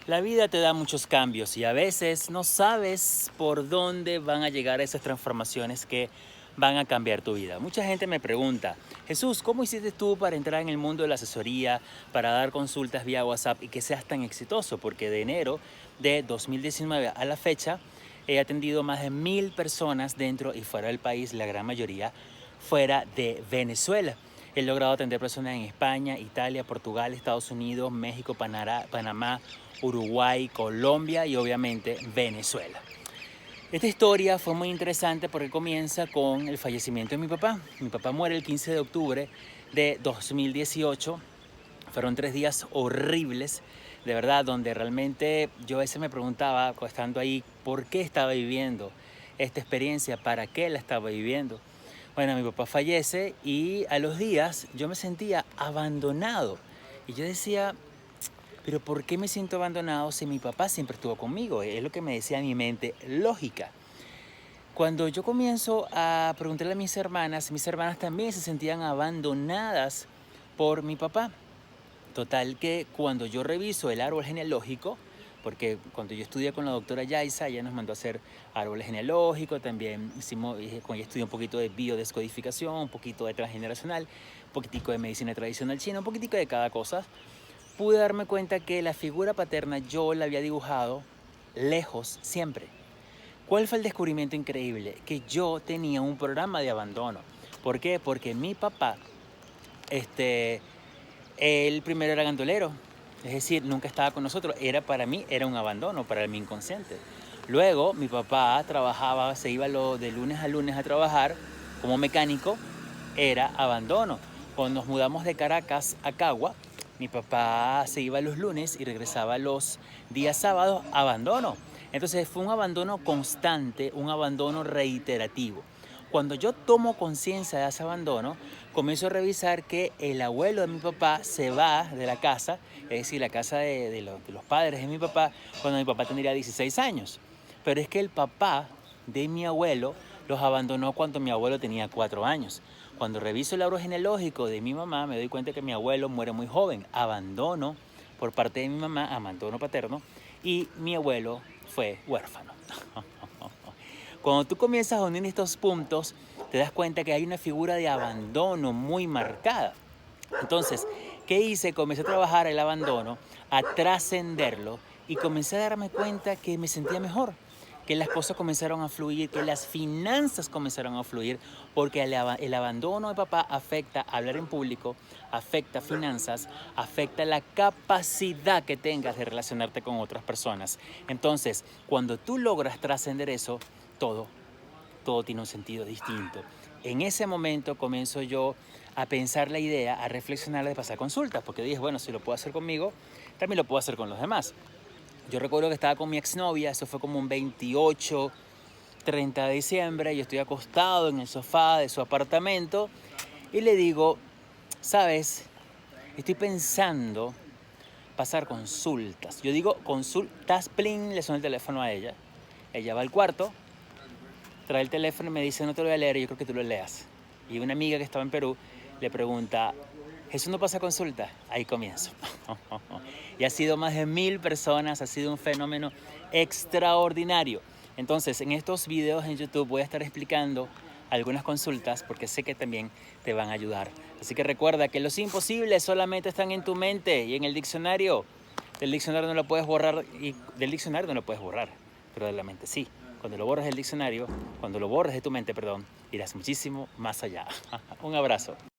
La vida te da muchos cambios y a veces no sabes por dónde van a llegar esas transformaciones que van a cambiar tu vida. Mucha gente me pregunta, Jesús, ¿cómo hiciste tú para entrar en el mundo de la asesoría, para dar consultas vía WhatsApp y que seas tan exitoso? Porque de enero de 2019 a la fecha he atendido más de 1000 personas dentro y fuera del país, la gran mayoría fuera de Venezuela. He logrado atender personas en España, Italia, Portugal, Estados Unidos, México, Panamá, Uruguay, Colombia y obviamente Venezuela. Esta historia fue muy interesante porque comienza con el fallecimiento de mi papá. Mi papá muere el 15 de octubre de 2018. Fueron 3 días horribles, de verdad, donde realmente yo a veces me preguntaba, estando ahí, ¿por qué estaba viviendo esta experiencia? ¿Para qué la estaba viviendo? Bueno, mi papá fallece y a los días yo me sentía abandonado. Y yo decía, pero ¿por qué me siento abandonado si mi papá siempre estuvo conmigo? Es lo que me decía mi mente lógica. Cuando yo comienzo a preguntarle a mis hermanas también se sentían abandonadas por mi papá. Total que cuando yo reviso el árbol genealógico, porque cuando yo estudié con la doctora Yaisa, ella nos mandó a hacer árboles genealógicos, también con ella estudié un poquito de biodescodificación, un poquito de transgeneracional, un poquitico de medicina tradicional china, un poquitico de cada cosa, pude darme cuenta que la figura paterna yo la había dibujado lejos siempre. ¿Cuál fue el descubrimiento increíble? Que yo tenía un programa de abandono. ¿Por qué? Porque mi papá, él primero era gandolero, es decir, nunca estaba con nosotros. Para mí, era un abandono, para mi inconsciente. Luego, mi papá trabajaba, se iba de lunes a lunes a trabajar como mecánico, era abandono. Cuando nos mudamos de Caracas a Cagua, mi papá se iba los lunes y regresaba los días sábados, abandono. Entonces fue un abandono constante, un abandono reiterativo. Cuando yo tomo conciencia de ese abandono, comienzo a revisar que el abuelo de mi papá se va de la casa, es decir, la casa de los padres de mi papá, cuando mi papá tendría 16 años. Pero es que el papá de mi abuelo los abandonó cuando mi abuelo tenía 4 años. Cuando reviso el árbol genealógico de mi mamá, me doy cuenta que mi abuelo muere muy joven. Abandono por parte de mi mamá, abandono paterno, y mi abuelo fue huérfano. Cuando tú comienzas a unir estos puntos, te das cuenta que hay una figura de abandono muy marcada. Entonces, ¿qué hice? Comencé a trabajar el abandono, a trascenderlo y comencé a darme cuenta que me sentía mejor, que las cosas comenzaron a fluir, que las finanzas comenzaron a fluir, porque el abandono de papá afecta hablar en público, afecta finanzas, afecta la capacidad que tengas de relacionarte con otras personas. Entonces, cuando tú logras trascender eso, todo tiene un sentido distinto. En ese momento comienzo yo a pensar la idea, a reflexionar de pasar consultas, porque dije, bueno, si lo puedo hacer conmigo, también lo puedo hacer con los demás. Yo recuerdo que estaba con mi exnovia, eso fue como un 28, 30 de diciembre, yo estoy acostado en el sofá de su apartamento y le digo, sabes, estoy pensando pasar consultas. Yo digo consultas, plin, le suena el teléfono a ella. Ella va al cuarto, trae el teléfono y me dice, no te lo voy a leer, yo creo que tú lo leas. Y una amiga que estaba en Perú le pregunta, ¿Jesús no pasa consulta? Ahí comienzo. Y ha sido más de 1000 personas, ha sido un fenómeno extraordinario. Entonces, en estos videos en YouTube voy a estar explicando algunas consultas porque sé que también te van a ayudar. Así que recuerda que los imposibles solamente están en tu mente y en el diccionario. Del diccionario no lo puedes borrar pero de la mente sí. Cuando lo borres del diccionario, cuando lo borres de tu mente, perdón, irás muchísimo más allá. Un abrazo.